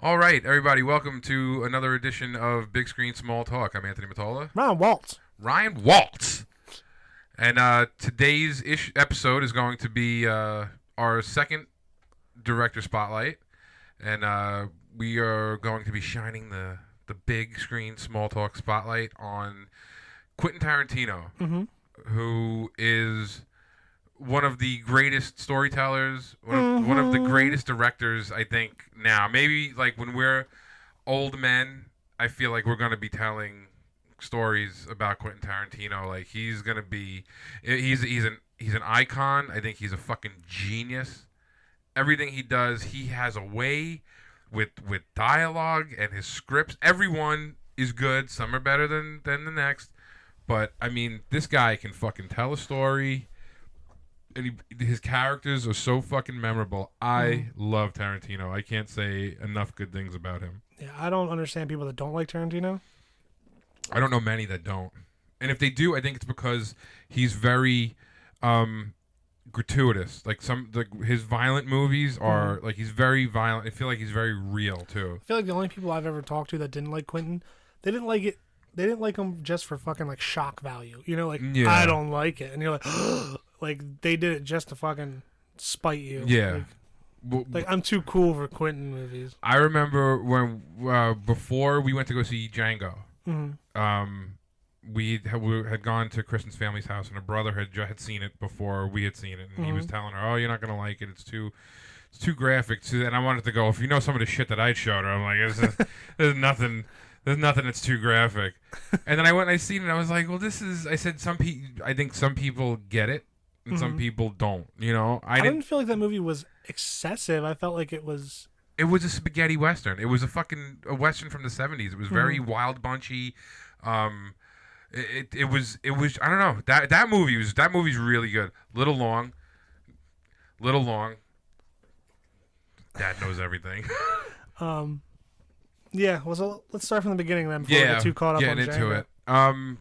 All right, everybody, welcome to another edition of Big Screen Small Talk. I'm Anthony Matola. Ron Waltz. Ryan Waltz. And today's episode is going to be our second director spotlight. And we are going to be shining the Big Screen Small Talk spotlight on Quentin Tarantino, who is one of the greatest storytellers, one of the greatest directors, I think, now. Maybe, like, when we're old men, I feel like we're going to be telling stories about Quentin Tarantino. Like, he's going to be... He's an icon. I think he's a fucking genius. Everything he does, he has a way with dialogue and his scripts. Everyone is good. Some are better than the next. But, I mean, this guy can fucking tell a story... And his characters are so fucking memorable. I love Tarantino. I can't say enough good things about him. Yeah, I don't understand people that don't like Tarantino. I don't know many that don't. And if they do, I think it's because he's very gratuitous. Like his violent movies are like he's very violent. I feel like he's very real too. I feel like the only people I've ever talked to that didn't like Quentin, they didn't like it. They didn't like him just for fucking like shock value. You know, like I don't like it, and you're like, like they did it just to fucking spite you. Yeah. Like I'm too cool for Quentin movies. I remember when before we went to go see Django. We had gone to Kristen's family's house, and her brother had seen it before we had seen it, and he was telling her, "Oh, you're not gonna like it. It's too graphic." And I wanted to go, if you know some of the shit that I showed her, I'm like, there's nothing that's too graphic. And then I went and I seen it, and I was like, well, I said I think some people get it, and some people don't. You know, I didn't feel like that movie was excessive. I felt like it was. It was a spaghetti western. It was a western from the 70s. It was very wild bunchy. It was I don't know. That movie's really good. Little long. Dad knows everything. Yeah, well, so let's start from the beginning then before we get too caught up on getting into Django.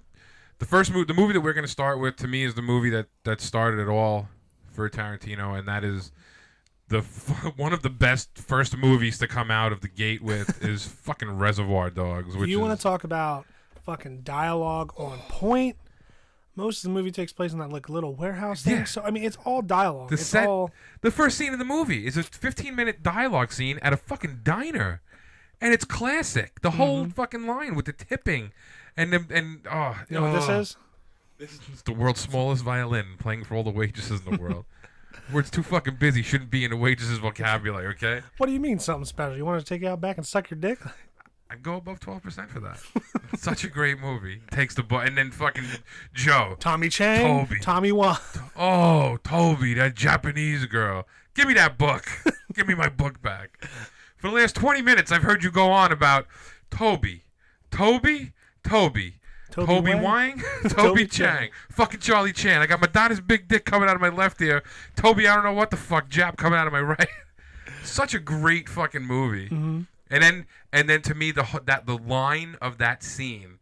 it. The movie that we're going to start with, to me, is the movie that started it all for Tarantino, and that is one of the best first movies to come out of the gate with is fucking Reservoir Dogs. You want to talk about fucking dialogue on point? Most of the movie takes place in that like little warehouse thing. Yeah. So I mean, it's all dialogue. The first scene of the movie is a 15-minute dialogue scene at a fucking diner. And it's classic. The whole fucking line with the tipping, you know what this is? This is the world's smallest violin playing for all the waitresses in the world. Word's too fucking busy. Shouldn't be in a waitress's vocabulary. Okay. What do you mean something special? You want to take it out back and suck your dick? I'd go above 12% for that. Such a great movie. Takes the and then fucking Joe, Tommy Chang, Toby, Tommy Wan. Oh, Toby, that Japanese girl. Give me that book. Give me my book back. For the last 20 minutes, I've heard you go on about Toby Wang, Toby Chang, fucking Charlie Chan. I got Madonna's big dick coming out of my left ear. Toby, I don't know what the fuck, Jap coming out of my right. Such a great fucking movie. And then to me, the line of that scene,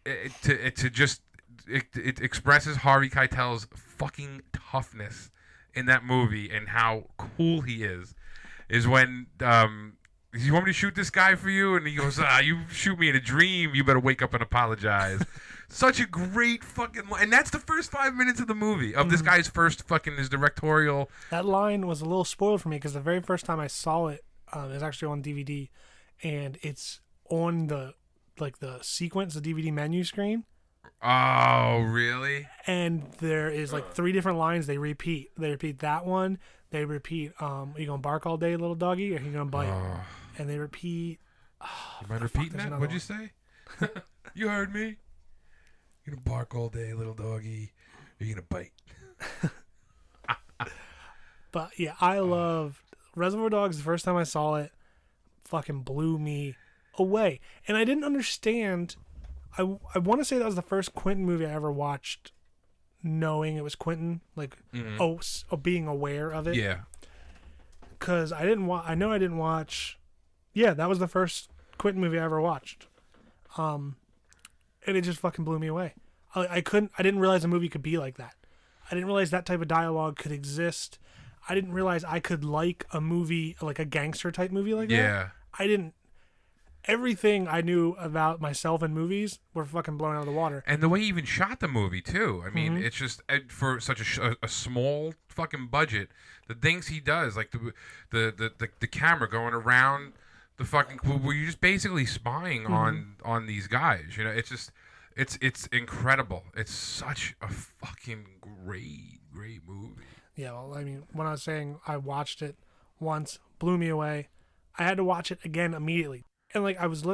it expresses Harvey Keitel's fucking toughness in that movie and how cool he is when you want me to shoot this guy for you? And he goes, you shoot me in a dream, you better wake up and apologize. Such a great fucking line. And that's the first 5 minutes of the movie, of this guy's first fucking, his directorial. That line was a little spoiled for me because the very first time I saw it, it was actually on DVD, and it's on the sequence, the DVD menu screen. Oh, really? And there is like 3 different lines they repeat. They repeat that one. They repeat, are you going to bark all day, little doggy, or are you going to bite? And they repeat... You mind repeating that? What'd you say? You heard me? You're going to bark all day, little doggy, or you going to bite? But, yeah, I loved Reservoir Dogs. The first time I saw it, fucking blew me away. And I didn't understand... I want to say that was the first Quentin movie I ever watched knowing it was Quentin, like being aware of it. Yeah. Because I didn't watch. Yeah, that was the first Quentin movie I ever watched. And it just fucking blew me away. I didn't realize a movie could be like that. I didn't realize that type of dialogue could exist. I didn't realize I could like a movie, like a gangster type movie like that. Yeah. I didn't. Everything I knew about myself and movies were fucking blown out of the water. And the way he even shot the movie too. I mean, Mm-hmm. it's just for such a small fucking budget. The things he does, like the camera going around the fucking, where you're just basically spying on these guys. You know, it's just it's incredible. It's such a fucking great movie. Yeah, well, I mean, when I was saying I watched it once, blew me away, I had to watch it again immediately. And like I was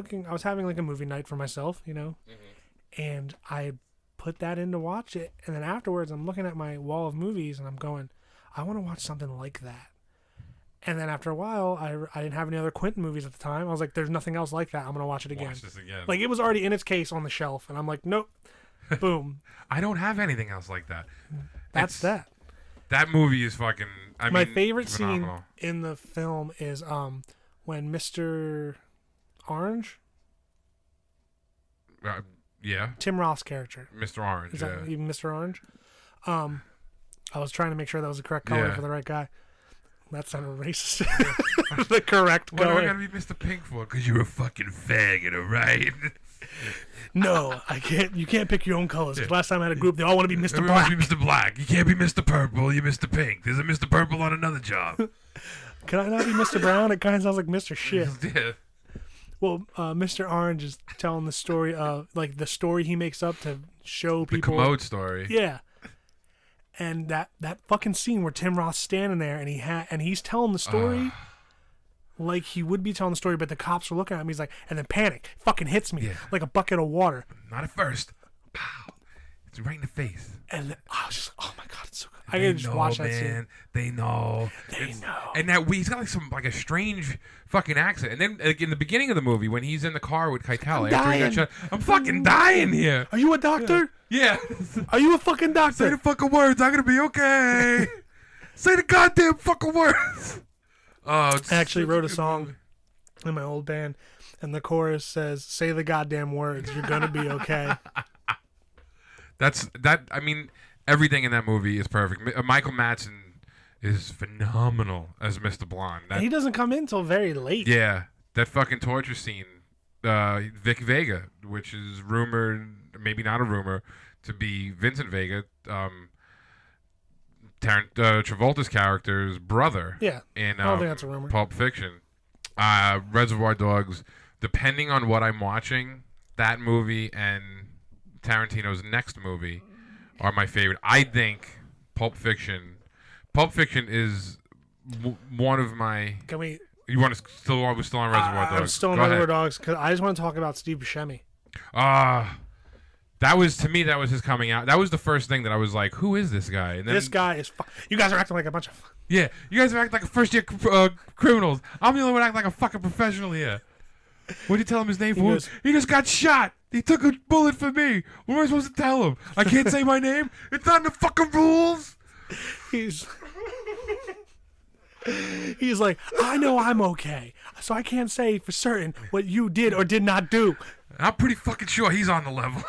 having like a movie night for myself, you know, and I put that in to watch it. And then afterwards, I'm looking at my wall of movies and I'm going, I want to watch something like that. And then after a while, I didn't have any other Quentin movies at the time. I was like, there's nothing else like that. I'm going to watch it again. Watch this again. Like it was already in its case on the shelf. And I'm like, nope, boom. I don't have anything else like that. That's that. That movie is fucking. My favorite phenomenal. scene in the film is when Mr. Orange, Yeah, Tim Roth's character. Mr. Orange. Is Yeah. that even Mr. Orange? I was trying to make sure that was the correct color for the right guy. That sounded racist. The correct What do I color. gotta be Mr. Pink for? Because you're a fucking faggot, alright? No, I can't. You can't pick your own colors. 'Cause last time I had a group, they all want to be Mr. Everyone Black. wants to be Mr. Black. You can't be Mr. Purple. You're Mr. Pink. There's a Mr. Purple on another job. Can I not be Mr. Brown? It kind of sounds like Mr. Shit. Yeah. Well, Mr. Orange is telling the story of like the story he makes up to show The people. commode story. Yeah. And that fucking scene where Tim Roth's standing there and he's telling the story like he would be telling the story, but the cops are looking at him. He's like, and then panic fucking hits me like a bucket of water. Not at first. Pow. It's right in the face. And then, I was just, oh my god, it's so good. I gotta just watch that scene. They know. They know. And that he's got like a strange fucking accent. And then like, in the beginning of the movie, when he's in the car with Keitel, after he got shot, I'm fucking dying here. Are you a doctor? Yeah. Are you a fucking Say doctor? the fucking words. I'm gonna be okay. Say the goddamn fucking words. Oh, I actually wrote a song in my old band, and the chorus says, "Say the goddamn words. You're gonna be okay." I mean, everything in that movie is perfect. Michael Madsen is phenomenal as Mr. Blonde. And he doesn't come in until very late. Yeah, that fucking torture scene. Vic Vega, which is rumored, maybe not a rumor, to be Vincent Vega, Travolta's character's brother. Yeah, in I don't think that's a rumor. Pulp Fiction. Reservoir Dogs. Depending on what I'm watching, that movie and Tarantino's next movie are my favorite. I think Pulp Fiction is one of my. Can we? You want to still? We're still on Reservoir Dogs. I'm still on Go Reservoir ahead. Dogs because I just want to talk about Steve Buscemi. That was, to me, that was his coming out. That was the first thing that I was like, who is this guy? And then, This guy is. You guys are acting like a bunch of. yeah, you guys are acting like first-year criminals. I'm the only one acting like a fucking professional here. What did you tell him his name for? He just got shot. He took a bullet for me. What am I supposed to tell him? I can't say my name? It's not in the fucking rules. He's like, I know I'm okay, so I can't say for certain what you did or did not do. I'm pretty fucking sure he's on the level.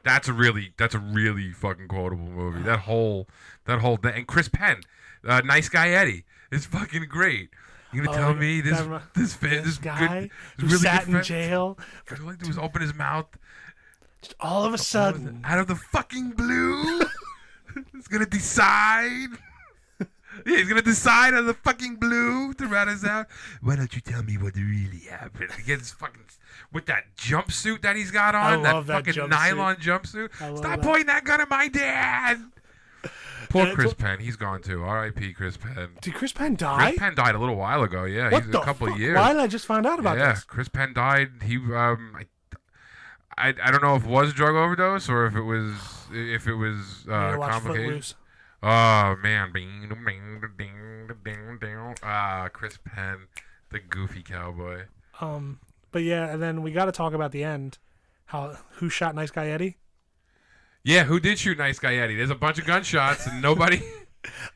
That's a really fucking quotable movie. That whole thing. And Chris Penn, Nice Guy Eddie, is fucking great. You gonna tell me this guy who really sat good in jail? All he do is open his mouth. Just all of a sudden, Out of the fucking blue, he's gonna decide. Yeah, he's gonna decide out of the fucking blue to rat us out. Why don't you tell me what really happened? He gets fucking with that jumpsuit that he's got on, that fucking jumpsuit. nylon jumpsuit. Stop that. pointing that gun at my dad. Poor And Chris Penn, he's gone too. R.I.P. Chris Penn. Did Chris Penn die? Chris Penn died a little while ago. Yeah, What he's the a couple fuck? of years. Why did I just find out about this? Chris Penn died. He I don't know if it was a drug overdose or if it was Watch complicated. Footloose. Oh man, Chris Penn, the goofy cowboy. But yeah, and then we got to talk about the end. Who shot Nice Guy Eddie? Yeah, who did shoot Nice Guy Eddie? There's a bunch of gunshots and nobody.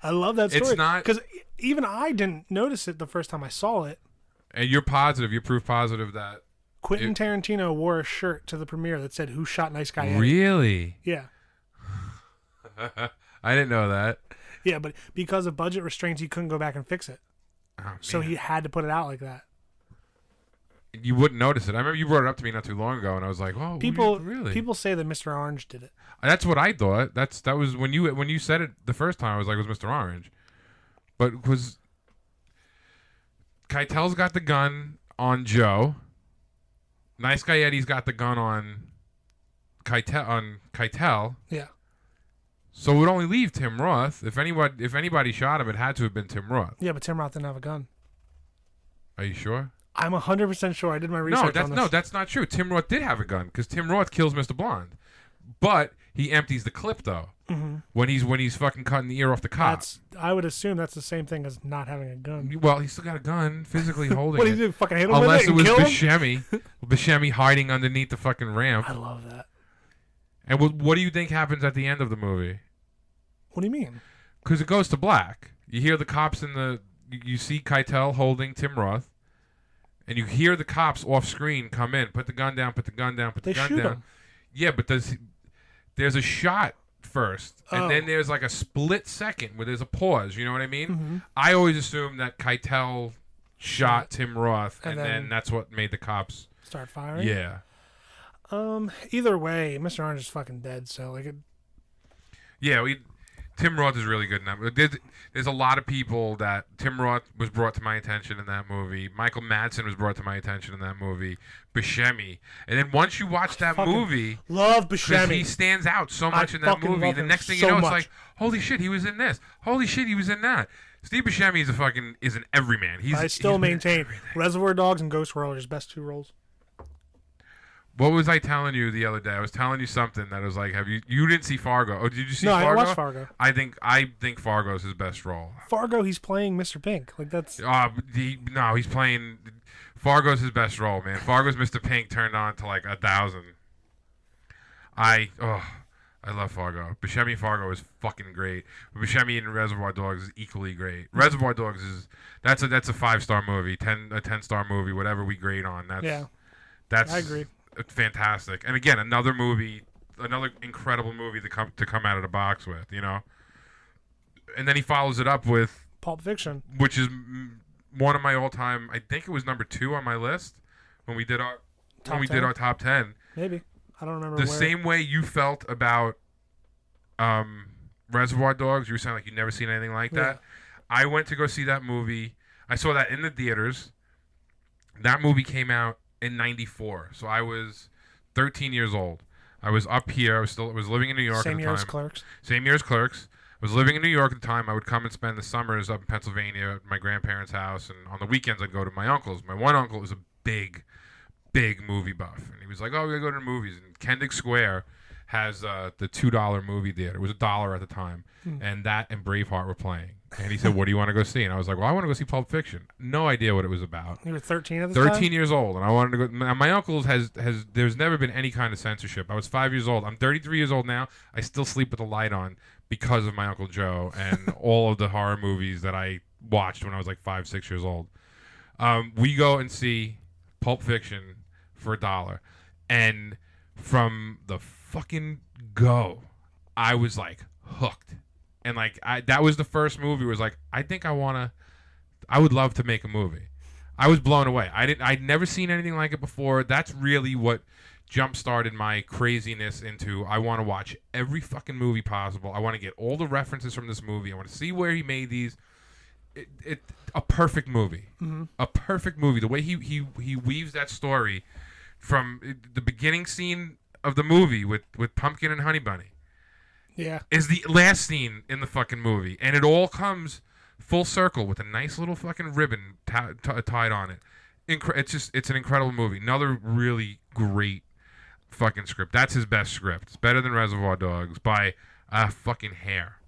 I love that story. It's not because even I didn't notice it the first time I saw it. And you're positive. You're proof positive that Quentin Tarantino wore a shirt to the premiere that said "Who shot Nice Guy Eddie?" Really? Yeah. I didn't know that. Yeah, but because of budget restraints, he couldn't go back and fix it. Oh, So man. he had to put it out like that. You wouldn't notice it. I remember you brought it up to me not too long ago, and I was like, "Oh, People really?" people say that Mr. Orange did it. That's what I thought. That was when you said it the first time. I was like, it was Mr. Orange, but was Keitel's got the gun on Joe. Nice Guy Eddie's got the gun on Keitel. Yeah. So it would only leave Tim Roth. If anybody shot him, it had to have been Tim Roth. Yeah, but Tim Roth didn't have a gun. Are you sure? I'm 100% sure. I did my research on this. No, that's not true. Tim Roth did have a gun because Tim Roth kills Mr. Blonde, but he empties the clip though. Mm-hmm. When he's fucking cutting the ear off the cop. I would assume that's the same thing as not having a gun. Well, he's still got a gun, physically holding What it. do you do? Fucking hit him Unless with it and was kill him? Buscemi hiding underneath the fucking ramp. I love that. And what do you think happens at the end of the movie? What do you mean? Because it goes to black. You hear the cops you see Keitel holding Tim Roth, and you hear the cops off screen come in, put the gun down, put the gun down, put the gun down. Him. Yeah, but there's a shot first, and then there's like a split second where there's a pause. You know what I mean? Mm-hmm. I always assumed that Keitel shot Tim Roth, and then that's what made the cops start firing. Yeah. Either way, Mr. Orange is fucking dead. So like, Yeah, Tim Roth is really good in that. There's a lot of people that Tim Roth was brought to my attention in that movie. Michael Madsen was brought to my attention in that movie. Buscemi, and then once you watch that movie, love because Buscemi. he stands out so much in that movie. The next thing you know, it's like, holy shit, he was in this. Holy shit, he was in that. Steve Buscemi is an everyman. I still maintain Reservoir Dogs and Ghost World are his best two roles. What was I telling you the other day? I was telling you something that was like, you didn't see Fargo? Oh, did you see Fargo? No, I watched Fargo. I think Fargo's his best role. Fargo, he's playing Mr. Pink. Like that's. He's playing. Fargo's his best role, man. Fargo's Mr. Pink turned on to like 1,000. I love Fargo. Buscemi Fargo is fucking great. Buscemi in Reservoir Dogs is equally great. Reservoir Dogs that's a 5-star movie, a 10-star movie, whatever we grade on. That's I agree. Fantastic. And again, another incredible movie to come out of the box with, you know. And then he follows it up with Pulp Fiction, which is one of my all-time. I think it was number 2 on my list when we did our top 10. Maybe. I don't remember. The same way you felt about Reservoir Dogs, you were saying like you'd never seen anything like that. I went to go see that movie. I saw that in the theaters. That movie came out in '94, so I was 13 years old. I was up here. I was living in New York at the time. Same year as Clerks. Same year as Clerks. I was living in New York at the time. I would come and spend the summers up in Pennsylvania at my grandparents' house, and on the weekends I'd go to my uncle's. My one uncle was a big movie buff, and he was like, "Oh, we gotta go to the movies." And Kendrick Square has the $2 movie theater. It was $1 at the time, and that and Braveheart were playing. And he said, "What do you want to go see?" And I was like, "Well, I want to go see Pulp Fiction." No idea what it was about. You were 13 at the time? 13 years old, and I wanted to go. My uncle has. There's never been any kind of censorship. I was 5 years old. I'm 33 years old now. I still sleep with the light on because of my Uncle Joe and all of the horror movies that I watched when I was like 5, 6 years old. We go and see Pulp Fiction for $1, and from the fucking go, I was like hooked. And like that was the first movie where it was like, I would love to make a movie. I was blown away. I'd never seen anything like it before. That's really what jump started my craziness into I want to watch every fucking movie possible. I want to get all the references from this movie. I want to see where he made these. A perfect movie. Mm-hmm. A perfect movie. The way he weaves that story from the beginning scene of the movie with Pumpkin and Honey Bunny. Yeah. Is the last scene in the fucking movie. And it all comes full circle with a nice little fucking ribbon tied on it. It's an incredible movie. Another really great fucking script. That's his best script. It's better than Reservoir Dogs by a fucking hair,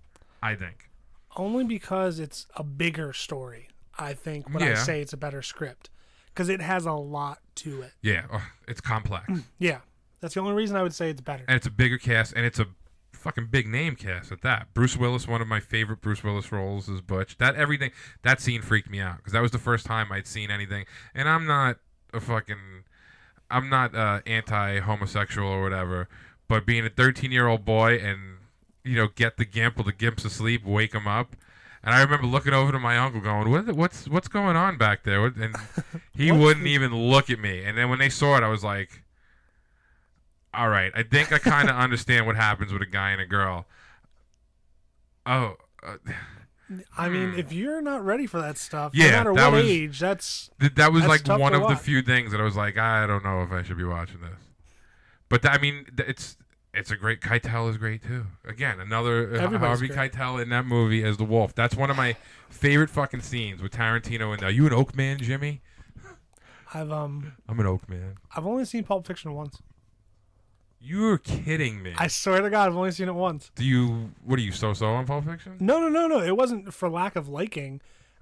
I think. Only because it's a bigger story, I think, when I say it's a better script. Because it has a lot to it. Yeah. It's complex. Yeah. That's the only reason I would say it's better. And it's a bigger cast, and it's a fucking big name cast at that. Bruce Willis, one of my favorite Bruce Willis roles is Butch. That scene freaked me out because that was the first time I'd seen anything. And I'm not anti-homosexual or whatever, but being a 13-year-old boy and get the gimp while the gimp's asleep, wake him up. And I remember looking over to my uncle going, what's going on back there? And he wouldn't even look at me. And then when they saw it, I was like, all right, I think I kind of understand what happens with a guy and a girl. Oh. I mean, if you're not ready for that stuff, yeah, no matter what age, that was like one of the few things that I was like, I don't know if I should be watching this. But it's a great. Keitel is great too. Again, another Harvey Keitel in that movie as the wolf. That's one of my favorite fucking scenes with Tarantino. And are you an Oak man, Jimmy? I'm an Oak man. I've only seen Pulp Fiction once. You're kidding me. I swear to God, I've only seen it once. What are you so on Pulp Fiction? No. It wasn't for lack of liking.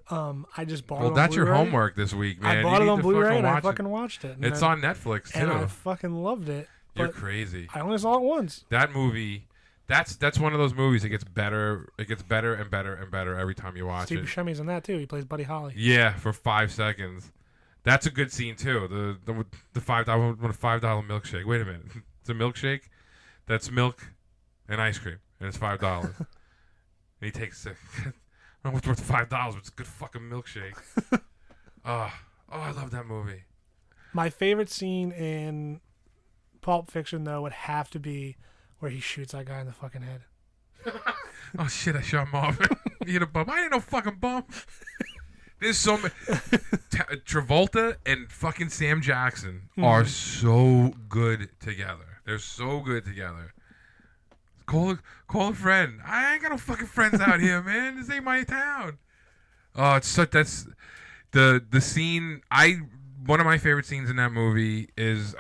I just bought it on Blu-ray. Well, that's your homework this week, man. I bought it on Blu-ray and I fucking watched it. It's on Netflix too. And I fucking loved it. You're crazy. I only saw it once. That movie, that's one of those movies that gets better. It gets better and better and better every time you watch Steve Buscemi's in that too. He plays Buddy Holly. Yeah, for 5 seconds. That's a good scene too. The $5 milkshake. Wait a minute. It's a milkshake. That's milk and ice cream, and it's $5. And he takes it. I don't know what's worth $5, but it's a good fucking milkshake. I love that movie. My favorite scene in Pulp Fiction, though, would have to be where he shoots that guy in the fucking head. Oh shit! I shot him off. You hit a bum. I ain't no fucking bum. There's so many. Travolta and fucking Sam Jackson are so good together. They're so good together. Call a friend. I ain't got no fucking friends out here, man. This ain't my town. Oh, that's the scene. One of my favorite scenes in that movie is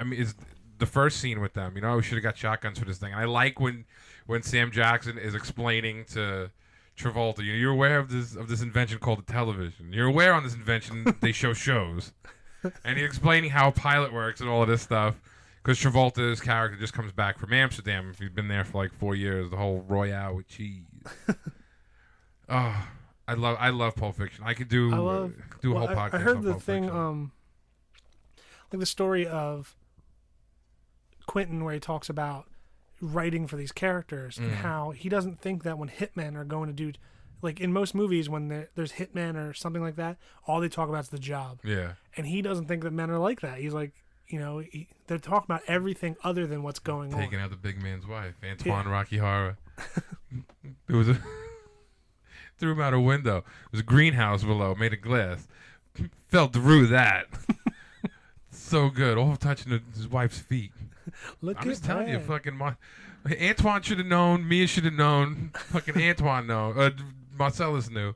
the first scene with them. We should have got shotguns for this thing. I like when Sam Jackson is explaining to Travolta, you're aware of this invention called a television. You're aware on this invention they show shows, and he's explaining how a pilot works and all of this stuff. Because Travolta's character just comes back from Amsterdam. If he's been there for like 4 years, the whole Royale with cheese. Oh, I love Pulp Fiction. I could do a whole podcast. I heard the Pulp thing, Fiction. Like the story of Quentin, where he talks about writing for these characters and how he doesn't think that when hitmen are going to do, like in most movies when there's hitmen or something like that, all they talk about is the job. Yeah. And he doesn't think that men are like that. He's like, they're talking about everything other than what's going on. Taking out the big man's wife, Antoine Rocky Horror. There was threw him out a window. There was a greenhouse below, made of glass. Fell through that. So good. All touching his wife's feet. I'm just telling you, fucking Antoine should have known. Mia should have known. Fucking Antoine know. Marcellus knew.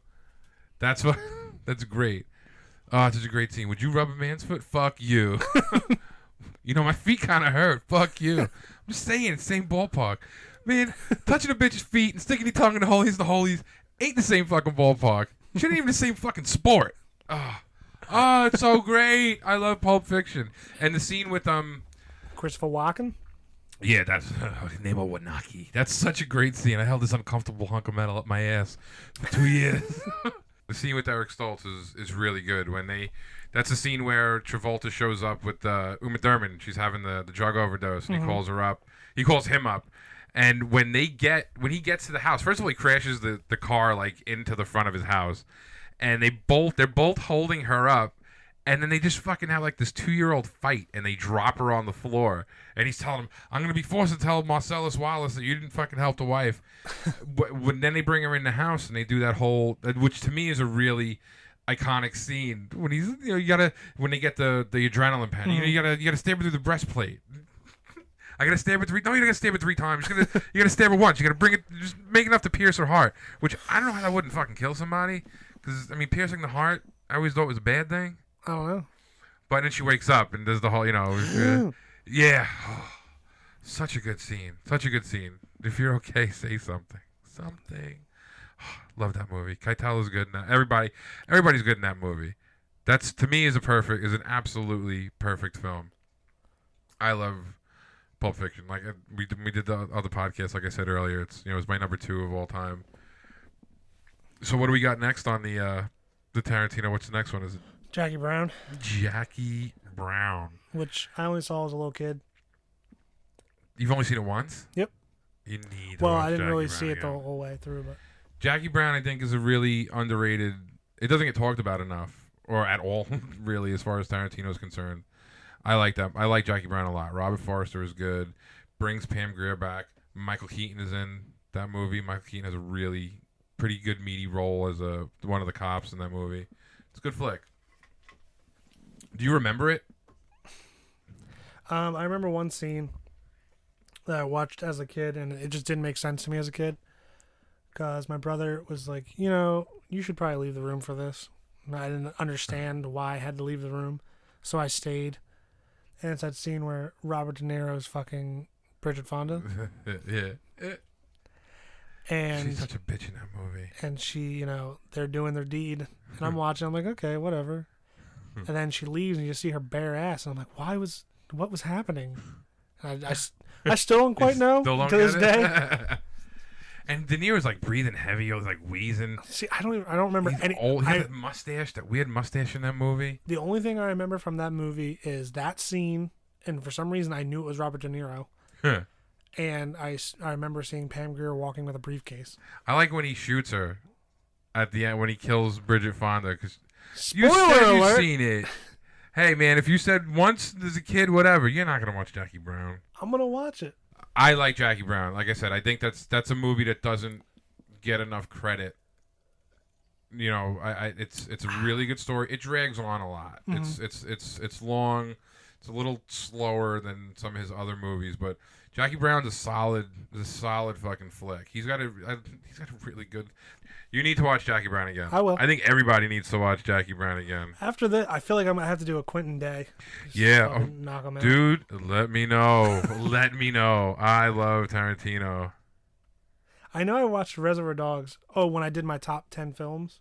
That's great. Oh, it's such a great scene. Would you rub a man's foot? Fuck you. My feet kind of hurt. Fuck you. I'm just saying, same ballpark. Man, touching a bitch's feet and sticking your tongue in the holies ain't the same fucking ballpark. Shouldn't even the same fucking sport. Oh, it's so great. I love Pulp Fiction. And the scene with Christopher Walken? Yeah, that's Nemo Wanaki. That's such a great scene. I held this uncomfortable hunk of metal up my ass for 2 years. The scene with Eric Stoltz is really good. That's a scene where Travolta shows up with Uma Thurman. She's having the drug overdose, and he calls her up. He calls him up, and when he gets to the house, first of all, he crashes the car like into the front of his house, and they're both holding her up, and then they just fucking have like this 2-year-old fight, and they drop her on the floor, and he's telling him, "I'm gonna be forced to tell Marcellus Wallace that you didn't fucking help the wife." Then they bring her in the house, and they do that whole, which to me is a really iconic scene when he's when they get the adrenaline pen. You gotta stab her through the breastplate. I gotta stab her 3. No, you gotta stab her 3 times. You gotta stab her once. You gotta bring it, just make enough to pierce her heart. Which I don't know how that wouldn't fucking kill somebody. Because piercing the heart, I always thought was a bad thing. I don't know. But then she wakes up and does the whole, yeah. Oh, such a good scene. Such a good scene. If you're okay, say something. Something. Oh, love that movie. Keitel is good in that. Everybody's good in that movie. That's, to me, is an absolutely perfect film. I love Pulp Fiction. Like we did the other podcast, like I said earlier. It's my number 2 of all time. So what do we got next on the Tarantino? What's the next one? Is it Jackie Brown? Jackie Brown, which I only saw as a little kid. You've only seen it once? Yep. You need to Well, watch I didn't Jackie really Brown see it the again. whole way through, but Jackie Brown, I think, is a really underrated. It doesn't get talked about enough, or at all, really, as far as Tarantino's concerned. I like that. I like Jackie Brown a lot. Robert Forster is good. Brings Pam Grier back. Michael Keaton is in that movie. Michael Keaton has a really pretty good meaty role as one of the cops in that movie. It's a good flick. Do you remember it? I remember one scene that I watched as a kid, and it just didn't make sense to me as a kid. Because my brother was like, you should probably leave the room for this. And I didn't understand why I had to leave the room, so I stayed. And it's that scene where Robert De Niro's fucking Bridget Fonda. Yeah. And she's such a bitch in that movie. And she, they're doing their deed. And I'm watching, I'm like, okay, whatever. And then she leaves and you see her bare ass. And I'm like, what was happening? And I still don't quite know to this day. And De Niro's like breathing heavy. He was like wheezing. See, I don't remember any. He had that mustache, that weird mustache in that movie. The only thing I remember from that movie is that scene, and for some reason I knew it was Robert De Niro. Huh. And I remember seeing Pam Grier walking with a briefcase. I like when he shoots her at the end when he kills Bridget Fonda because Spoiler you said alert. you've seen it. Hey man, if you said once as a kid, whatever, you're not gonna watch Jackie Brown. I'm gonna watch it. I like Jackie Brown. Like I said, I think that's a movie that doesn't get enough credit. It's a really good story. It drags on a lot. Mm-hmm. It's long. It's a little slower than some of his other movies, but Jackie Brown's a solid fucking flick. He's got a really good. You need to watch Jackie Brown again. I will. I think everybody needs to watch Jackie Brown again. After that, I feel like I'm gonna have to do a Quentin day. Yeah, knock him out. Dude, let me know. Let me know. I love Tarantino. I know I watched Reservoir Dogs. Oh, when I did my top 10 films,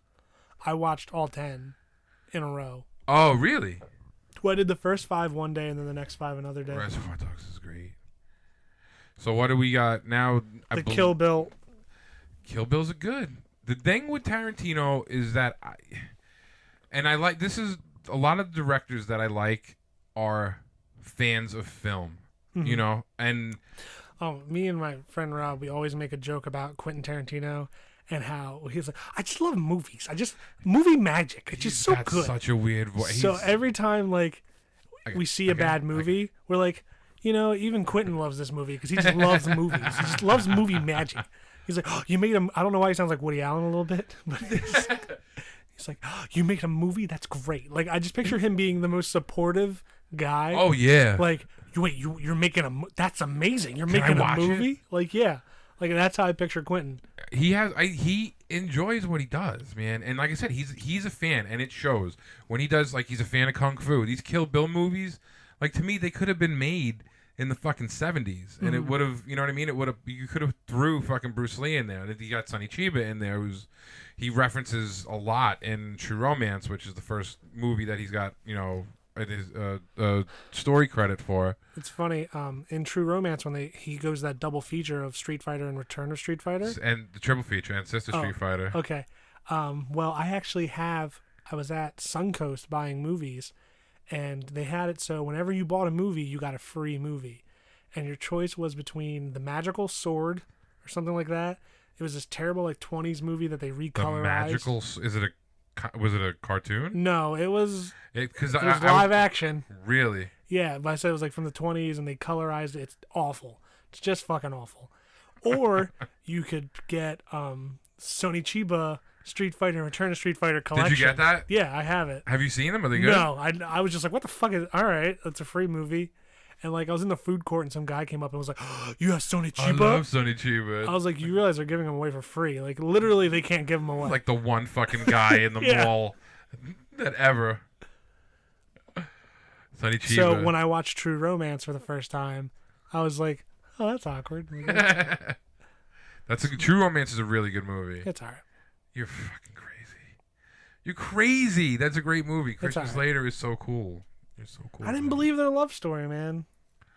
I watched all 10 in a row. Oh, really? Well, I did the first 5 one day and then the next 5 another day. Reservoir Dogs is great. So what do we got now? Kill Bill. Kill Bills are good. The thing with Tarantino is that this is a lot of directors that I like are fans of film, Mm-hmm. and me and my friend Rob, we always make a joke about Quentin Tarantino and how he's like, I just love movies. Movie magic. It's just so good. Such a weird voice. So every time we see a bad movie, we're like, even Quentin loves this movie because he just loves movies. He just loves movie magic. He's like, you made him. I don't know why he sounds like Woody Allen a little bit, but he's like, you made a movie? That's great. Like, I just picture him being the most supportive guy. Oh yeah. Like, you're making that's amazing. You're making a movie? It? Like, yeah. Like, that's how I picture Quentin. He enjoys what he does, man. And like I said, he's a fan, and it shows when he does. Like, he's a fan of kung fu. These Kill Bill movies, like, to me, they could have been made in the fucking 70s, and it would have, you know what I mean? It would have. You could have threw fucking Bruce Lee in there. You got Sonny Chiba in there, he references a lot in True Romance, which is the first movie that he's got, his story credit for. It's funny. In True Romance, when he goes that double feature of Street Fighter and Return of Street Fighter, and the triple feature and Sister Street Fighter. Okay. Well, I actually I was at Suncoast buying movies. And they had it so whenever you bought a movie, you got a free movie. And your choice was between The Magical Sword or something like that. It was this terrible 20s movie that they recolorized. Was it a cartoon? No, it was because it was live action. Really? Yeah, but I said it was from the 20s and they colorized it. It's awful. It's just fucking awful. Or you could get Sonny Chiba Street Fighter and Return to Street Fighter collection. Did you get that? Yeah, I have it. Have you seen them? Are they good? No, I was just like, what the fuck is... All right, it's a free movie. And I was in the food court and some guy came up and was like, oh, you have Sonny Chiba? I love Sonny Chiba. I was like, you realize they're giving them away for free. Like, literally, they can't give them away. Like the one fucking guy in the mall that ever... Sonny Chiba. So when I watched True Romance for the first time, I was like, oh, that's awkward. True Romance is a really good movie. It's all right. You're fucking crazy. You're crazy. That's a great movie. Christian Slater is so cool. You're so cool. I didn't believe their love story, man.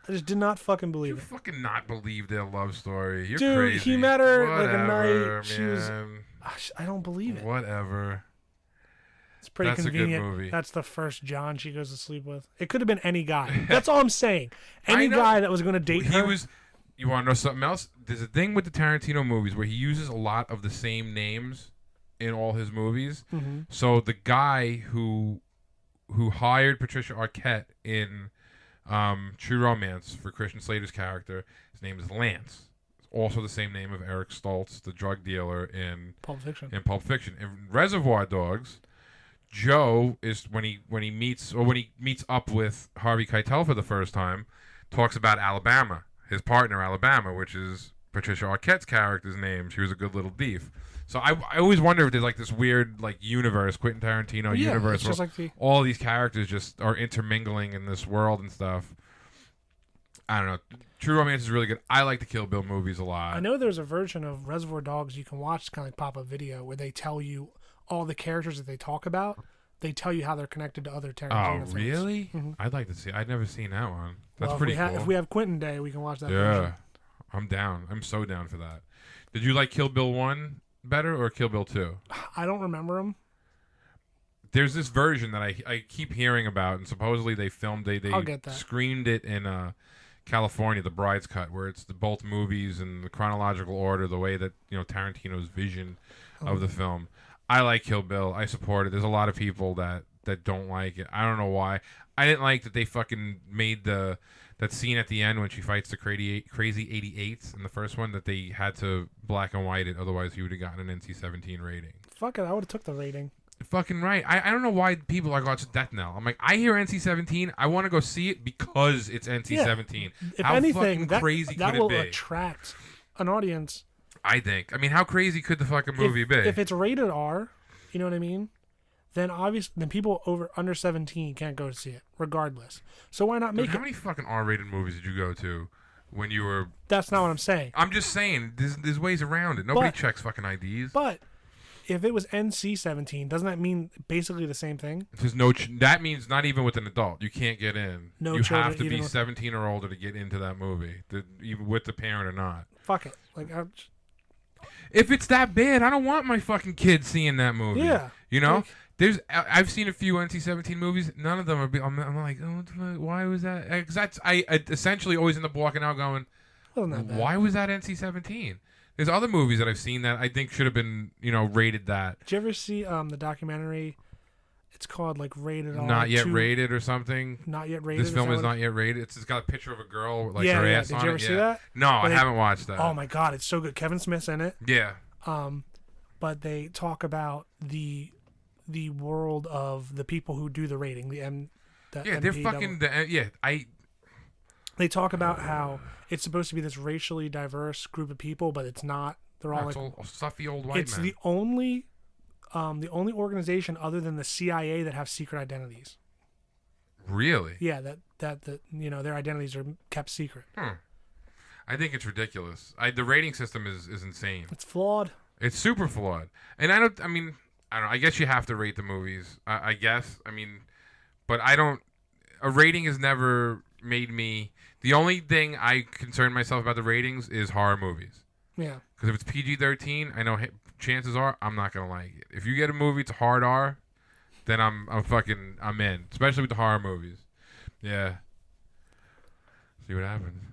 I just did not fucking believe it. You fucking not believe their love story. You're Dude, crazy. he met her Whatever, a night. Man. She was. I don't believe it. Whatever. It's pretty convenient. A good movie. That's the first John she goes to sleep with. It could have been any guy. That's all I'm saying. Any guy that was going to date her. You want to know something else? There's a thing with the Tarantino movies where he uses a lot of the same names in all his movies. Mm-hmm. So the guy who hired Patricia Arquette in True Romance for Christian Slater's character, his name is Lance. It's also the same name of Eric Stoltz, the drug dealer in Pulp Fiction. In Reservoir Dogs, Joe is when he meets up with Harvey Keitel for the first time, talks about Alabama, his partner Alabama, which is Patricia Arquette's character's name. She was a good little thief. So I always wonder if there's like this weird like universe, Quentin Tarantino universe, it's just where like all these characters just are intermingling in this world and stuff. I don't know. True Romance is really good. I like the Kill Bill movies a lot. I know there's a version of Reservoir Dogs you can watch, kind of like pop-up video, where they tell you all the characters that they talk about. They tell you how they're connected to other Tarantino Oh, films. really? Mm-hmm. I'd like to see. I'd never seen that one. That's Well, pretty cool. If we have Quentin Day, we can watch that. Yeah, version. I'm down. I'm so down for that. Did you like Kill Bill 1 better or Kill Bill 2? I don't remember them. There's this version that I keep hearing about, and supposedly they filmed I'll get that. screened it in California, the Bride's Cut, where it's both movies in the chronological order, the way that Tarantino's vision of the film. I like Kill Bill. I support it. There's a lot of people that don't like it. I don't know why. I didn't like that they fucking made that scene at the end when she fights the crazy 88s in the first one, that they had to black and white it, otherwise he would have gotten an NC-17 rating. Fuck it, I would have took the rating. Fucking right. I don't know why people are like, oh, it's a death knell. I'm like, I hear NC-17. I want to go see it because it's NC-17. If How anything, fucking crazy that could will it be? attract an audience. I think. I mean, how crazy could the fucking movie be? If it's rated R, you know what I mean? Then people under 17 can't go to see it, regardless. So why not make How many fucking R-rated movies did you go to when you were... That's not what I'm saying. I'm just saying, there's ways around it. Nobody But- checks fucking IDs. But if it was NC-17, doesn't that mean basically the same thing? There's that means not even with an adult. You can't get in. No you children, have to be even with- 17 or older to get into that movie, even with the parent or not. Fuck it. Like, If it's that bad, I don't want my fucking kids seeing that movie. Yeah. You know? Like, I've seen a few NC-17 movies. None of them are... I'm like, oh, what the fuck? Why was that? Because I essentially always end up walking out going, wasn't that bad. why was that NC-17? There's other movies that I've seen that I think should have been, rated that. Did you ever see the documentary? It's called like Rated R. Not yet rated or something. Not yet rated. This film is not yet rated. It's got a picture of a girl with like Yeah, her yeah. ass Did on you it. ever see that? No, I But haven't watched that. Oh my god, it's so good. Kevin Smith's in it. Yeah. But they talk about the world of the people who do the rating. Yeah, they're fucking. They talk about how it's supposed to be this racially diverse group of people, but it's not. They're all It's like all stuffy old white it's men. the only organization other than the CIA that have secret identities. Really? Yeah, that their identities are kept secret. I think it's ridiculous. The rating system is insane. It's flawed. It's super flawed. And I don't know. I guess you have to rate the movies. I guess. But I don't. A rating has never made me. The only thing I concern myself about the ratings is horror movies. Yeah. Because if it's PG-13, I know chances are I'm not gonna like it. If you get a movie it's hard R, then I'm in. Especially with the horror movies. Yeah. See what happens.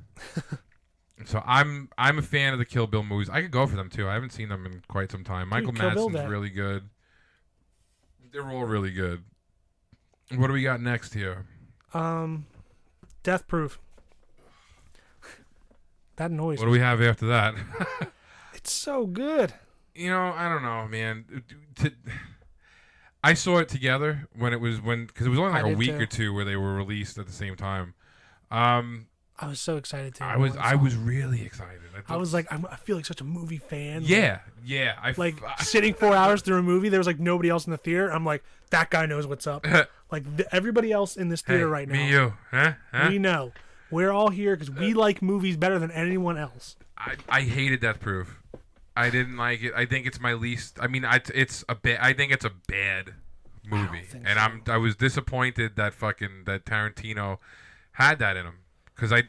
So I'm a fan of the Kill Bill movies. I could go for them too. I haven't seen them in quite some time. Michael Kill Bill Madsen's really good. They're all really good. What do we got next here? Death Proof. That noise. What do we have after that? It's so good. I don't know, man. I saw it together because it was only like a week or two where they were released at the same time. I was so excited too. I was really excited. I was like, I feel like such a movie fan. Yeah. Sitting 4 hours through a movie, there was like nobody else in the theater. I'm like, that guy knows what's up. Like everybody else in this theater right now. Me, you, huh? We know. We're all here because we like movies better than anyone else. I hated Death Proof. I didn't like it. I think it's my least. I think it's a bad movie, and I was disappointed that Tarantino had that in him because I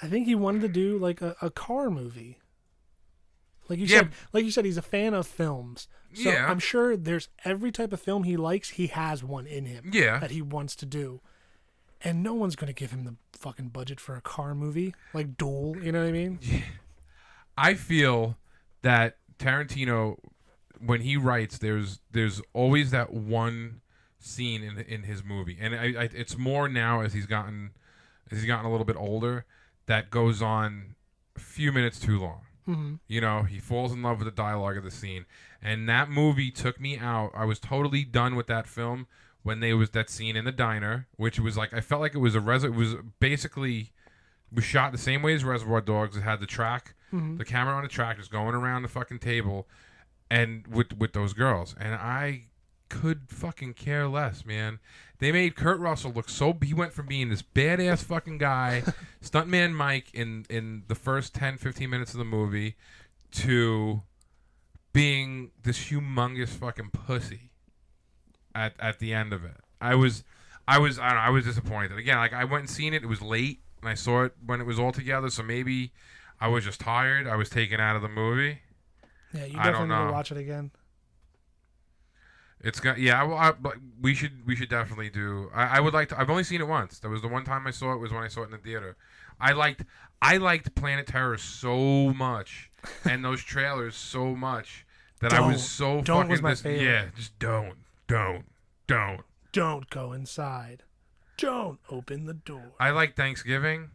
think he wanted to do like a car movie. Like you said, he's a fan of films. So Yeah. I'm sure there's every type of film he likes. He has one in him. Yeah. That he wants to do. And no one's going to give him the fucking budget for a car movie like Duel. You know what I mean? I feel that Tarantino, when he writes, there's always that one scene in his movie, and it's more now as he's gotten a little bit older, that goes on a few minutes too long. Mm-hmm. You know, he falls in love with the dialogue of the scene, and that movie took me out. I was totally done with that film when there was that scene in the diner, which was like, I felt like it was basically was shot the same way as Reservoir Dogs. It had the track, the camera on the track, just going around the fucking table, and with those girls, and I could fucking care less, man. They made Kurt Russell look he went from being this badass fucking guy, stuntman Mike in the first 10, 15 minutes of the movie, to being this humongous fucking pussy at the end of it. I don't know, I was disappointed. Again, like, I went and seen it. It was late, and I saw it when it was all together, so maybe I was just tired. I was taken out of the movie. Yeah, you definitely need to watch it again. It's got but we should definitely do. I would like to. I've only seen it once. That was the one time I saw it. Was when I saw it in the theater. I liked Planet Terror so much, and those trailers so much, that I was so Don't fucking. Was my favorite. Yeah, just don't. Don't go inside. Don't open the door. I like Thanksgiving.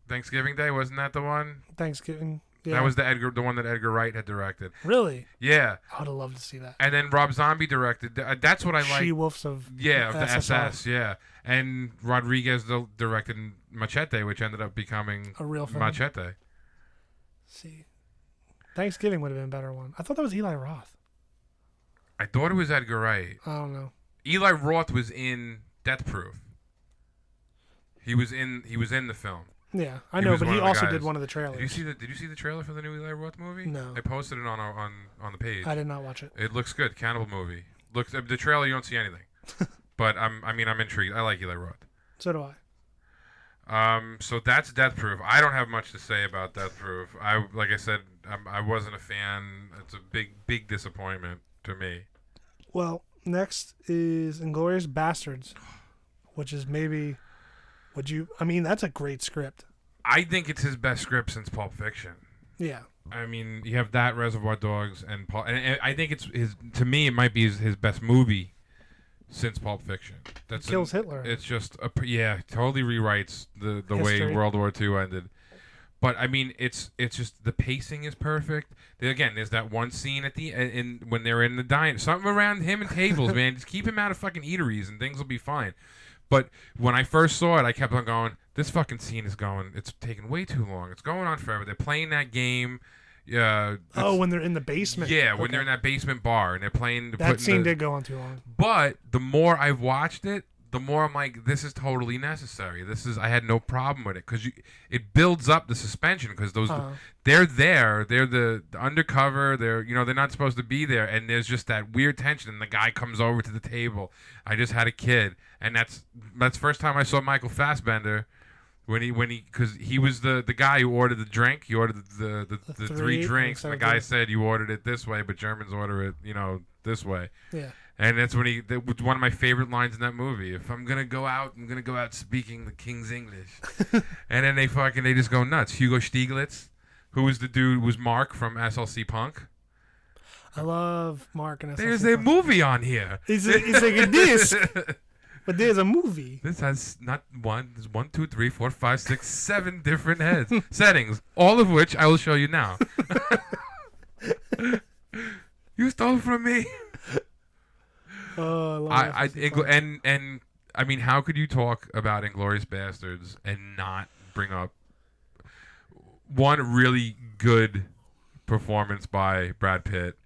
Thanksgiving Day, wasn't that the one? Thanksgiving. Yeah. That was the one that Edgar Wright had directed. Really? Yeah. I would have loved to see that. And then Rob Zombie directed. That's what I like. She-Wolves of the SS. Yeah. And Rodriguez directed Machete, which ended up becoming a real film. Machete. See, Thanksgiving would have been a better one. I thought that was Eli Roth. I thought it was Edgar Wright. I don't know. Eli Roth was in Death Proof. He was in the film. Yeah, I know, but he also did one of the trailers. Did you see the trailer for the new Eli Roth movie? No. I posted it on the page. I did not watch it. It looks good. Cannibal movie. Looks the trailer. You don't see anything, but I'm intrigued. I like Eli Roth. So do I. So that's Death Proof. I don't have much to say about Death Proof. Like I said, I wasn't a fan. It's a big disappointment to me. Well, next is Inglourious Bastards, which is maybe. That's a great script. I think it's his best script since Pulp Fiction. Yeah. I mean, you have that, Reservoir Dogs, and I think it's to me, it might be his best movie since Pulp Fiction. That kills Hitler. It's just totally rewrites the way World War II ended. But I mean, it's just the pacing is perfect. Again, there's that one scene at the end when they're in the diner, something around him and tables, man. Just keep him out of fucking eateries and things will be fine. But when I first saw it, I kept on going, this fucking scene it's taking way too long. It's going on forever. They're playing that game. When they're in the basement. Yeah, when they're in that basement bar and they're playing. That scene did go on too long. But the more I've watched it, the more I'm like, this is totally necessary. I had no problem with it because it builds up the suspension because they're there, they're the undercover, they're not supposed to be there, and there's just that weird tension. And the guy comes over to the table. I just had a kid, and that's the first time I saw Michael Fassbender when he because he was the guy who ordered the drink. He ordered the 3 drinks. And the guy said you ordered it this way, but Germans order it this way. Yeah. And that's when that was one of my favorite lines in that movie. If I'm gonna go out, I'm gonna go out speaking the King's English. And then they just go nuts. Hugo Stieglitz, who was the dude, was Mark from SLC Punk. I love Mark and SLC There's a movie on here. It's like a disc, but there's a movie. This has not one. There's 1, 2, 3, 4, 5, 6, 7 different settings, all of which I will show you now. You stole from me. Oh, I mean, how could you talk about Inglourious Bastards and not bring up one really good performance by Brad Pitt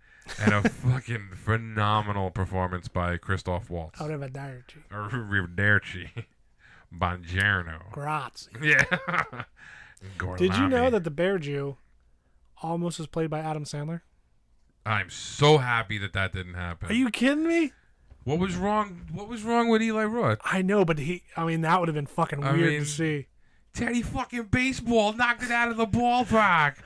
and a fucking phenomenal performance by Christoph Waltz? Arrivederci. Buongiorno. Grazie. Yeah. Did you know that the Bear Jew almost was played by Adam Sandler? I'm so happy that didn't happen. Are you kidding me? What was wrong? What was wrong with Eli Roth? I know, but that would have been fucking weird to see. Teddy fucking baseball knocked it out of the ballpark.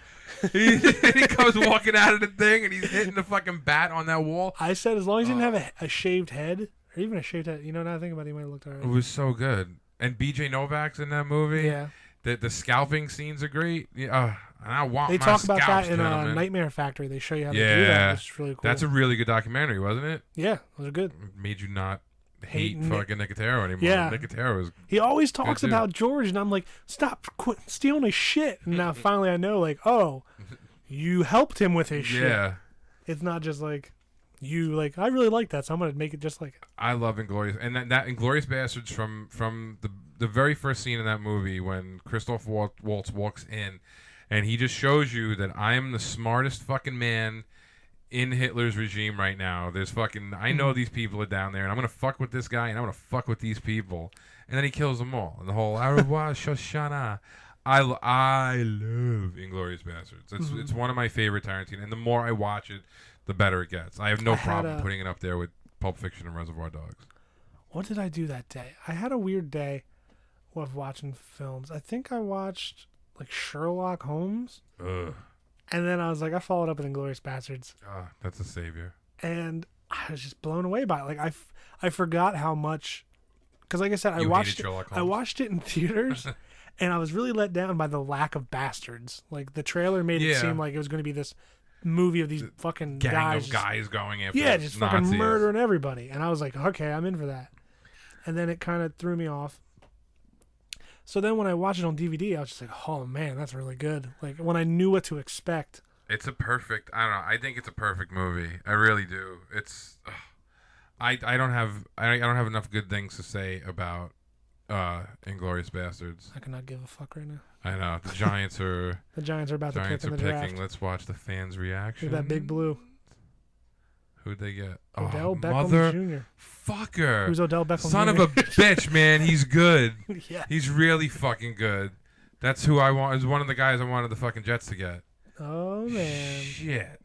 He comes walking out of the thing and he's hitting the fucking bat on that wall. I said as long as he didn't have a shaved head or even a shaved head. Now I think about it, he might have looked alright. It was so good. And BJ Novak's in that movie. Yeah. The scalping scenes are great. Yeah, and I want They my talk about scalps, that in gentlemen. Nightmare Factory. They show you how to do that. It's really cool. That's a really good documentary, wasn't it? Yeah, those are good. Made you not hate Hate fucking Nicotero anymore. Yeah. Nicotero is. He always talks dude. about George, and I'm like, stop stealing his shit. And now finally I know, like, oh, you helped him with his shit. Yeah. It's not just like you like. I really like that, so I'm gonna make it just like it. I love Inglorious, and that Inglorious Bastards from the very first scene in that movie when Christoph Waltz walks in, and he just shows you that I am the smartest fucking man in Hitler's regime right now. There's fucking I know these people are down there, and I'm gonna fuck with this guy, and I'm gonna fuck with these people, and then he kills them all. And the whole Au revoir, Shoshana. I love Inglorious Bastards. It's one of my favorite Tarantino, and the more I watch it, the better it gets. I have no problem putting it up there with Pulp Fiction and Reservoir Dogs. What did I do that day? I had a weird day of watching films. I think I watched like Sherlock Holmes. Ugh. And then I was like, I followed up with Inglourious Bastards. That's a savior. And I was just blown away by it. Like I forgot how much, because like I said, I watched it in theaters, and I was really let down by the lack of bastards. Like the trailer made it seem like it was going to be this movie of these fucking gang guys, of guys going after just Nazis. fucking murdering everybody. And I was like, okay, I'm in for that. And then it kind of threw me off. So then when I watched it on DVD, I was just like, oh man, that's really good. Like when I knew what to expect. It's a perfect. I don't know. I think it's a perfect movie. I really do. It's. I don't have enough good things to say about Inglourious Bastards. I cannot give a fuck right now. I know the Giants are. The Giants are about to pick in the draft. Let's watch the fans' reaction. Look at that big blue. Who'd they get? Odell Beckham mother Jr. Fucker. Who's Odell Beckham Son Jr.? of a bitch, man. He's good. Yeah. He's really fucking good. That's who I want. Is one of the guys I wanted the fucking Jets to get. Oh man. Shit.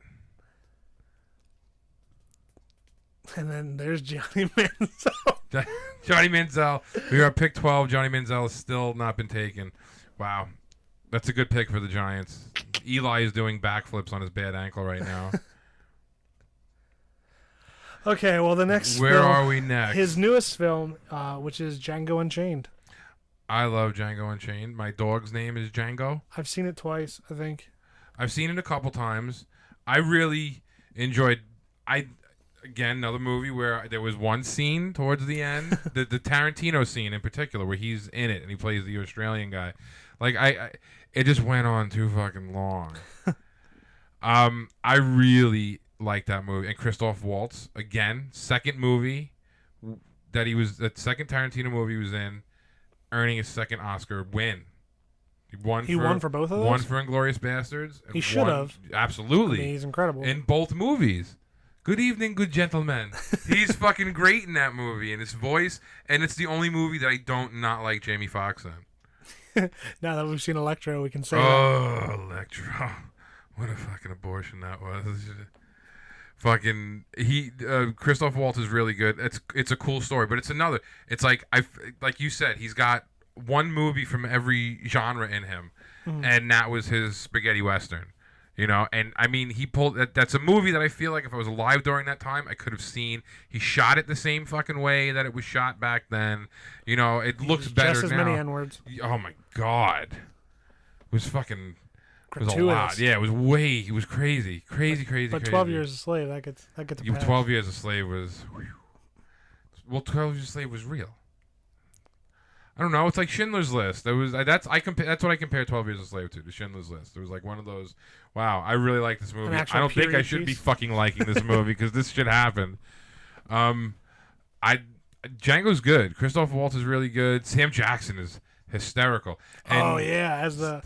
And then there's Johnny Manziel. Johnny Manziel. We are at pick 12. Johnny Manziel has still not been taken. Wow. That's a good pick for the Giants. Eli is doing backflips on his bad ankle right now. Okay, well, the next Where are we next? His newest film, which is Django Unchained. I love Django Unchained. My dog's name is Django. I've seen it twice, I think. I've seen it a couple times. I really enjoyed. Again, another movie where there was one scene towards the end, the Tarantino scene in particular, where he's in it and he plays the Australian guy. Like it just went on too fucking long. I really like that movie. And Christoph Waltz, again, second movie the second Tarantino movie he was in, earning his second Oscar win. He won for both of those? Won for Inglourious Bastards. He should have. Absolutely. I mean, he's incredible. In both movies. Good evening, good gentlemen. He's fucking great in that movie, and his voice, and it's the only movie that I don't not like Jamie Foxx in. Now that we've seen Electro, we can say Electro. What a fucking abortion that was. Fucking Christoph Waltz is really good. It's a cool story, but it's like you said, he's got one movie from every genre in him, and that was his spaghetti western. You know, and I mean, he pulled that's a movie that I feel like if I was alive during that time, I could have seen. He shot it the same fucking way that it was shot back then. You know, it looks better now. Just as many N-words. Oh my god, it was fucking. Gratuitous. It was a lot. Yeah, it was crazy. But 12 Years a Slave, that gets a pass. 12 Years a Slave was. Whew. Well, 12 Years a Slave was real. I don't know. It's like Schindler's List. That's what I compare 12 Years a Slave to Schindler's List. It was like one of those. Wow, I really like this movie. I don't think I should be fucking liking this movie because this shit happened. Django's good. Christoph Waltz is really good. Sam Jackson is hysterical. And, as the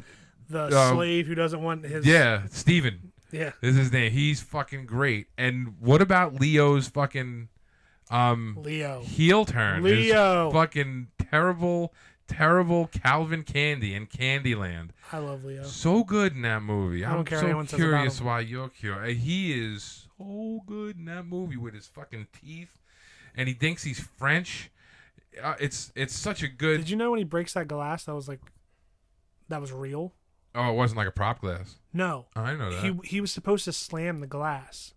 slave who doesn't want his. Yeah, Steven. Yeah, is his name. He's fucking great. And what about Leo's fucking Leo heel turn? Leo, his fucking terrible Calvin Candy in Candyland. I love Leo. So good in that movie. I don't care so anyone curious says about him. why you're curious. He is so good in that movie with his fucking teeth, and he thinks he's French. It's such a good. Did you know when he breaks that glass that was real? Oh, it wasn't like a prop glass. No. Oh, I know that. He was supposed to slam the glass,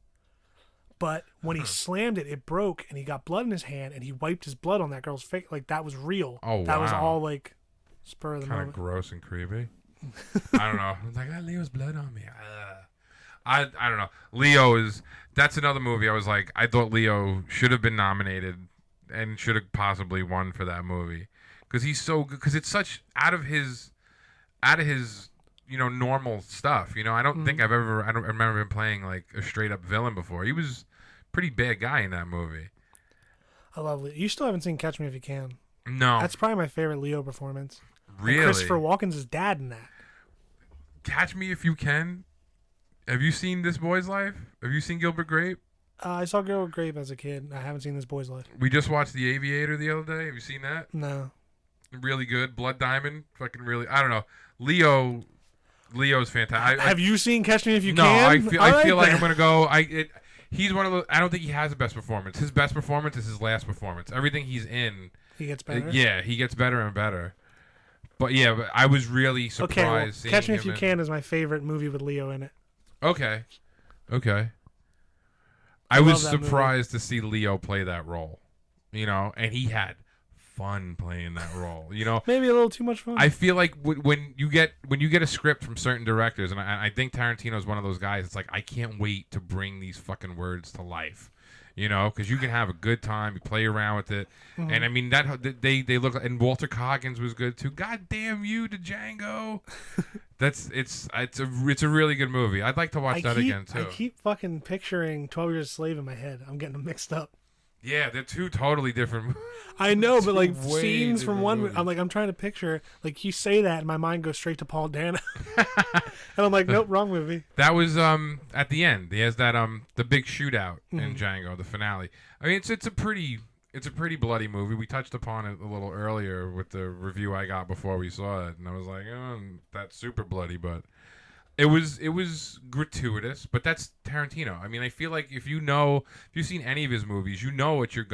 But when he slammed it, it broke, and he got blood in his hand, and he wiped his blood on that girl's face. Like, that was real. Oh, that was wow. all like spur of the Kind of moment. gross and creepy. I don't know. It's like, Leo's blood on me. I don't know. That's another movie. I was like, I thought Leo should have been nominated and should have possibly won for that movie because he's so good. Because it's such out of his normal stuff. I don't think I don't remember him playing like a straight up villain before. He was a pretty bad guy in that movie. I love Leo. You still haven't seen Catch Me If You Can. No. That's probably my favorite Leo performance. Really? And Christopher Walken's his dad in that. Catch Me If You Can. Have you seen This Boy's Life? Have you seen Gilbert Grape? I saw Gilbert Grape as a kid. I haven't seen This Boy's Life. We just watched The Aviator the other day. Have you seen that? No. Really good. Blood Diamond. Fucking really. I don't know. Leo's fantastic. Have you seen Catch Me If You no, Can? I feel like I'm gonna go. He's one of those. I don't think he has the best performance. His best performance is his last performance. Everything he's in, he gets better. Yeah, he gets better and better. But I was really surprised. Catch Me If You Can is my favorite movie with Leo in it. Okay. I was surprised to see Leo play that role, and he had fun playing that role. Maybe a little too much fun. I feel like when you get a script from certain directors, and I think Tarantino is one of those guys. It's like I can't wait to bring these fucking words to life, because you can have a good time, you play around with it, and I mean that they look. And Walter Coggins was good too. God damn you to Django. It's a really good movie. I'd like to watch that again too. I keep fucking picturing 12 Years a Slave in my head. I'm getting them mixed up. Yeah, they're two totally different. I know, but like way scenes from one, movies. I'm trying to picture. Like you say that, and my mind goes straight to Paul Dano, and I'm like, nope, wrong movie. That was at the end. He has that the big shootout in Django, the finale. I mean, it's a pretty bloody movie. We touched upon it a little earlier with the review I got before we saw it, and I was like, oh, that's super bloody, but it was gratuitous. But that's Tarantino. I mean, I feel like if you've seen any of his movies, you know what you're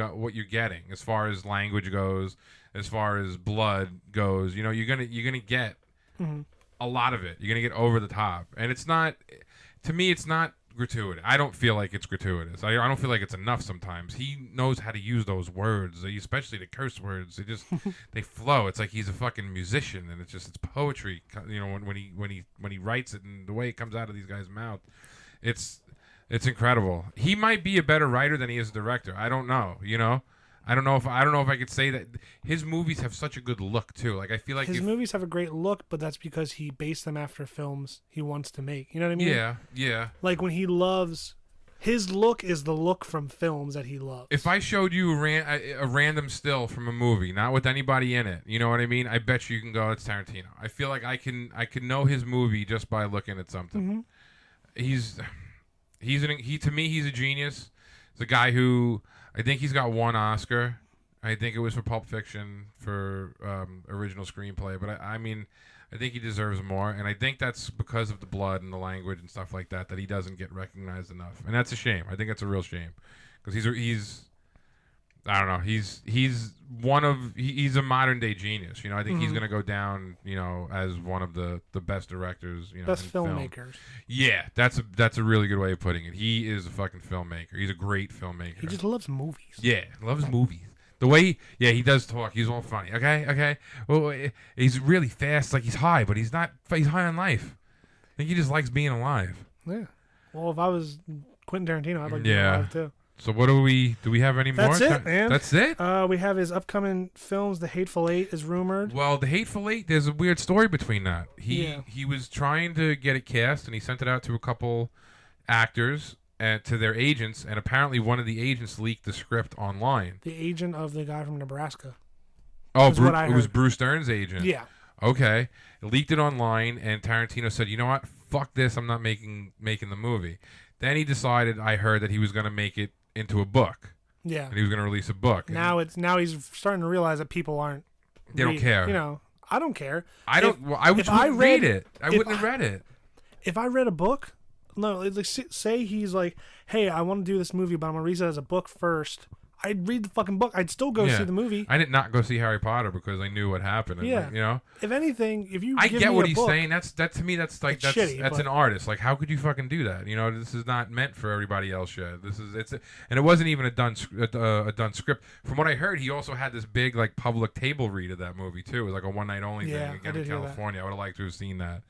getting as far as language goes, as far as blood goes. You're gonna get a lot of it. You're gonna get over the top, and it's not. To me, it's not gratuitous. I don't feel like it's gratuitous. I don't feel like it's enough sometimes. He knows how to use those words, especially the curse words. They just they flow. It's like he's a fucking musician, and it's poetry. When he writes it and the way it comes out of these guys' mouth, it's incredible. He might be a better writer than he is a director. I don't know. I don't know if I could say that. His movies have such a good look too. Like I feel like his movies have a great look, but that's because he based them after films he wants to make. You know what I mean? Yeah. Like when he loves, his look is the look from films that he loves. If I showed you a random still from a movie, not with anybody in it, you know what I mean? I bet you can go, it's Tarantino. I feel like I can know his movie just by looking at something. To me he's a genius. He's a guy who. I think he's got one Oscar. I think it was for Pulp Fiction for original screenplay. But I mean, I think he deserves more. And I think that's because of the blood and the language and stuff like that he doesn't get recognized enough. And that's a shame. I think that's a real shame because he's I don't know. He's a modern day genius. I think he's gonna go down. As one of the best directors. Best filmmakers. Film. Yeah, that's a really good way of putting it. He is a fucking filmmaker. He's a great filmmaker. He just loves movies. Yeah, loves movies. The way, he does talk. He's all funny. Okay. Well, he's really fast. Like he's high, but he's not. He's high on life. I think he just likes being alive. Yeah. Well, if I was Quentin Tarantino, I'd like to be alive too. So what do we have any more? That's it, man. That's it? We have his upcoming films. The Hateful Eight is rumored. Well, The Hateful Eight, there's a weird story between that. He was trying to get it cast, and he sent it out to a couple actors and to their agents, and apparently one of the agents leaked the script online. The agent of the guy from Nebraska. Oh, it was Bruce Stern's agent. Yeah. Okay. Leaked it online, and Tarantino said, you know what? Fuck this. I'm not making the movie. Then he decided, I heard, that he was going to make it into a book. Yeah. And he was going to release a book. Now he's starting to realize that people aren't. They don't care. I don't care. I wouldn't read it. I wouldn't have read it. If I read a book, no, like say he's like, hey, I want to do this movie, but I'm going to read it as a book first. I'd read the fucking book. I'd still go see the movie. I did not go see Harry Potter because I knew what happened. And, Yeah. you know. If anything, if you I give get me what a he's book, saying. That's to me. That's like it's shitty, that's but- an artist. Like, how could you fucking do that? You know, this is not meant for everybody else yet. And it wasn't even a done script. From what I heard, he also had this big like public table read of that movie too. It was like a one night only Yeah, thing I again did in hear that. California. I would have liked to have seen that.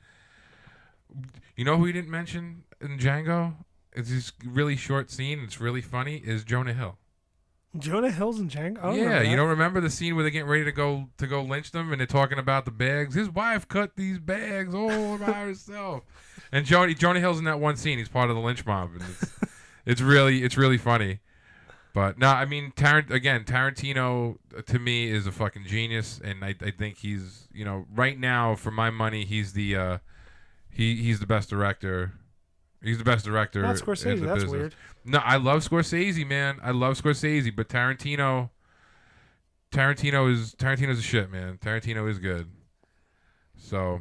You know who he didn't mention in Django? It's this really short scene. It's really funny. Is Jonah Hill. Jonah Hill's in Django. I don't Yeah, remember you that. don't remember the scene where they're getting ready to go lynch them, and they're talking about the bags. His wife cut these bags all by herself, and Jonah Hill's in that one scene. He's part of the lynch mob, and it's really funny. But no, I mean Tarantino to me is a fucking genius, and I think he's right now for my money he's the he's the best director. He's the best director. Not Scorsese. In the That's business. weird. No, I love Scorsese, man. I love Scorsese, but Tarantino's a shit, man. Tarantino is good. So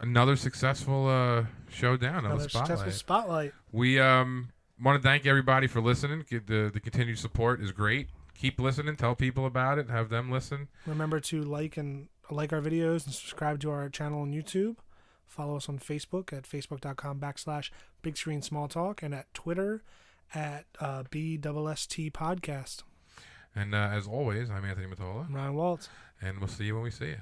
another successful showdown. Another Successful spotlight. spotlight. We want to thank everybody for listening. The continued support is great. Keep listening. Tell people about it. Have them listen. Remember to like our videos and subscribe to our channel on YouTube. Follow us on Facebook at facebook.com/Big Screen Small Talk and at Twitter at BSST Podcast. And as always, I'm Anthony Matola. I'm Ryan Waltz. And we'll see you when we see you.